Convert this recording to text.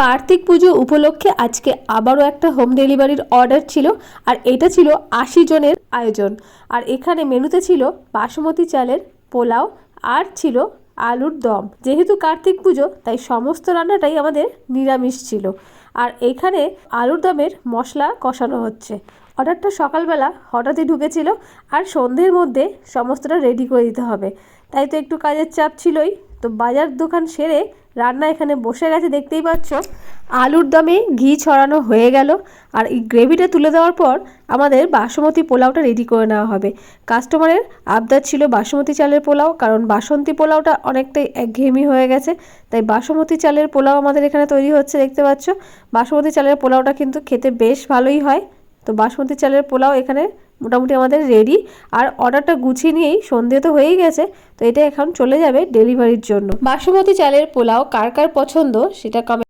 কার্তিক পুজো উপলক্ষে আজকে আবারও একটা হোম ডেলিভারির অর্ডার ছিল। আর এটা ছিল ৮০ জনের আয়োজন। আর এখানে মেনুতে ছিল বাসমতি চালের পোলাও আর ছিল আলুর দম। যেহেতু কার্তিক পুজো তাই সমস্ত রান্নাটাই আমাদের নিরামিষ ছিল। আর এখানে আলুর দমের মশলা কষানো হচ্ছে। অর্ডারটা সকালবেলা হঠাৎই ঢুকেছিল আর সন্ধ্যের মধ্যে সমস্তটা রেডি করে দিতে হবে, তাই তো একটু কাজের চাপ ছিলই। তো বাজার দোকান সেরে রান্না এখানে বসে গেছে, দেখতেই পাচ্ছ। আলুর দমে ঘি ছড়ানো হয়ে গেল। আর এই গ্রেভিটা তুলে দেওয়ার পর আমাদের বাসমতি পোলাওটা রেডি করে নেওয়া হবে। কাস্টমারের আবদার ছিল বাসমতি চালের পোলাও, কারণ বাসন্তী পোলাওটা অনেকটাই একঘেয়েমি হয়ে গেছে। তাই বাসমতি চালের পোলাও আমাদের এখানে তৈরি হচ্ছে, দেখতে পাচ্ছ। বাসমতি চালের পোলাওটা কিন্তু খেতে বেশ ভালোই হয়। তো বাসমতি চালের পোলাও এখানে মোটামুটি আমাদের রেডি। আর অর্ডারটা গুছিয়ে নিয়েই সন্ধে তো হয়েই গেছে, তো এটা এখন চলে যাবে ডেলিভারির জন্য। বাসমতি চালের পোলাও কার কার পছন্দ সেটা কমেন্ট